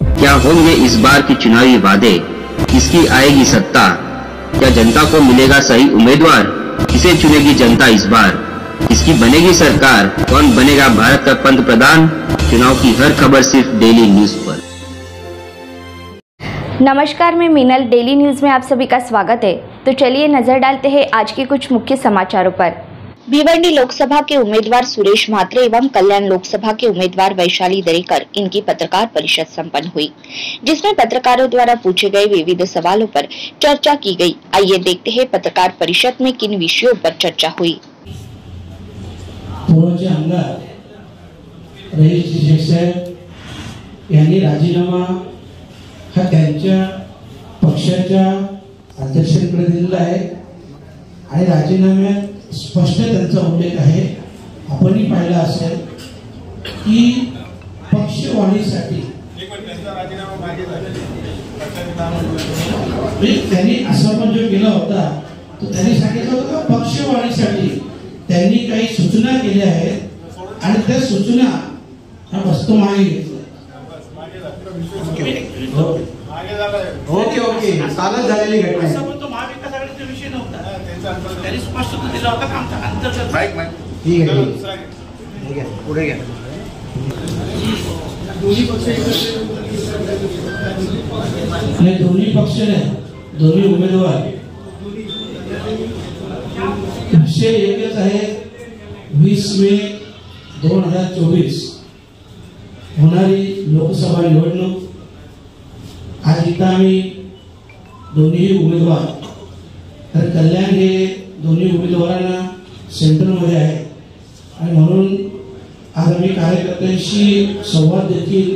क्या होंगे इस बार के चुनावी वादे? किसकी आएगी सत्ता? क्या जनता को मिलेगा सही उम्मीदवार? किसे चुनेगी जनता इस बार? किसकी बनेगी सरकार? कौन बनेगा भारत का पंतप्रधान? चुनाव की हर खबर सिर्फ डेली न्यूज पर। नमस्कार, मैं मीनल। डेली न्यूज में आप सभी का स्वागत है। तो चलिए नजर डालते हैं आज के कुछ मुख्य समाचारों पर। भिवंडी लोकसभा के उम्मीदवार सुरेश म्हात्रे एवं कल्याण लोकसभा के उम्मीदवार वैशाली दरेकर इनकी पत्रकार परिषद संपन्न हुई, जिसमें पत्रकारों द्वारा पूछे गए विविध सवालों पर चर्चा की गई। आइए देखते हैं पत्रकार परिषद में किन विषयों पर चर्चा हुई। यांनी राजीनामा हा त्यांच्या पक्षाच्या अध्यक्षांकडे दिलेला आहे आणि राजीनाम्यात स्पष्ट त्यांचा उल्लेख आहे। आपणही पाहिला असेल की पक्षवाढीसाठी त्यांनी असं पण जो केला होता तो त्यांनी सांगितलं होतं पक्षवाढीसाठी त्यांनी काही सूचना केल्या आहेत आणि त्या सूचना ह्या वस्तू मागे घेतल्या। ओके ओके चालत झालेली घटना आहे। असं तो महाविकास आघाडीचा विषय नव्हता, त्यांनी स्पष्ट दिला होता आमचा अंतर्गत ठीक आहे पुढे घ्या। दोन्ही पक्ष दोन्ही उमेदवार विषय एकच आहे। 20 मे 2024 होणारी लोकसभा निवडणूक। आज इथं आम्ही दोन्ही उमेदवार तर कल्याण हे दोन्ही उमेदवारांना सेंटरमध्ये आहे आणि म्हणून आज आम्ही कार्यकर्त्यांशी संवाद देखील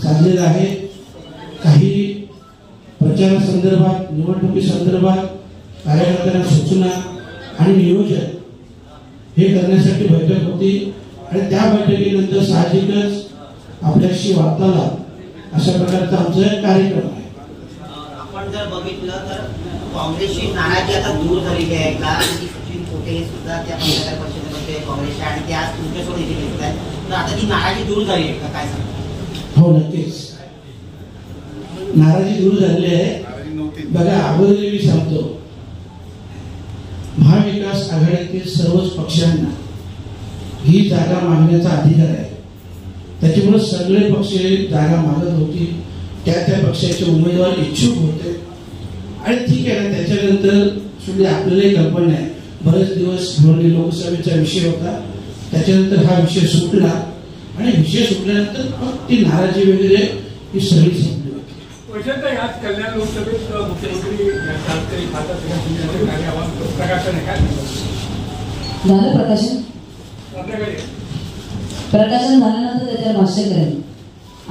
साधलेला आहे। काही प्रचारासंदर्भात निवडणुकीसंदर्भात कार्यकर्त्यांना सूचना आणि नियोजन हे करण्यासाठी बैठक होती आणि त्या बैठकीनंतर साहजिकच आपल्याशी वार्तालाप अशा प्रकारचा आमचा कार्यक्रम आहे। आपण जर बघितलं तर काँग्रेसची नाराजी आता दूर झालेली आहे का? सचिन कोटे हे सुद्धा त्या पत्रकार परिषदेमध्ये काँग्रेसच्या आणि ते आज तुमच्यासोबत इथे घेत आहेत, तर आता ती नाराजी दूर झाली आहे का? काय सांगता? हो, नक्कीच नाराजी दूर झालेली आहे। बघा, अगोदर मी सांगतो, महाविकास आघाडीतील सर्वच पक्षांना ही जागा मागण्याचा अधिकार आहे। त्याच्यामुळे सगळे पक्ष जागा मागत होती, त्या पक्षाचे उमेदवार इच्छुक होते आणि ठीक आहे ना। त्याच्यानंतर सुद्धा आपल्यालाही कल्पना आहे, बरेच दिवस भिवंडी लोकसभेचा विषय होता, त्याच्यानंतर हा विषय सुटला आणि विषय सुटल्यानंतर फक्त ती नाराजी वगैरे ही सगळी संपली होती। आज कल्याण लोकसभेत मुख्यमंत्री प्रकाशन आहे, काय झालं प्रकाशन झाल्यानंतर त्याच्यावर भाष्य करेल।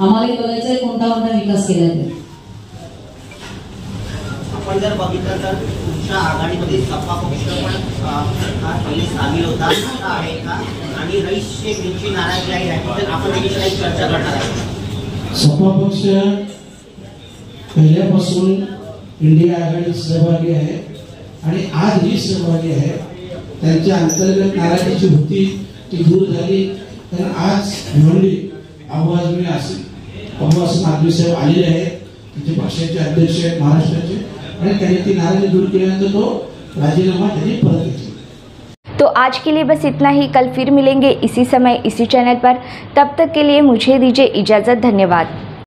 आम्हाला बघायचं कोणता कोणता विकास केला ते। आपण जर बघितलं तर तुमच्या आघाडीमध्ये सपा पक्ष पण सामील होता आहे का? आणि रईस शेख यांची नाराजी आहे याची आपण त्याची चर्चा करणार आहे। सपा पक्ष पहिल्यापासून इंडिया आघाडीत सहभागी आहे आणि आजही सहभागी आहे। त्यांच्या अंतर्गत नाराजीची होती ती दूर झाली। तर आज भिवंडी आवाज में आवाज आदमी साहेब आलेले आहेत, त्यांचे पक्षाचे अध्यक्ष आहेत महाराष्ट्राचे, आणि त्यांनी ती नाराजी दूर केल्यानंतर तो राजीनामा त्यांनी परत घेतला। तो आज के लिए बस इतना ही। कल फिर मिलेंगे इसी समय इसी चैनल पर। तब तक के लिए मुझे दीजिए इजाजत। धन्यवाद।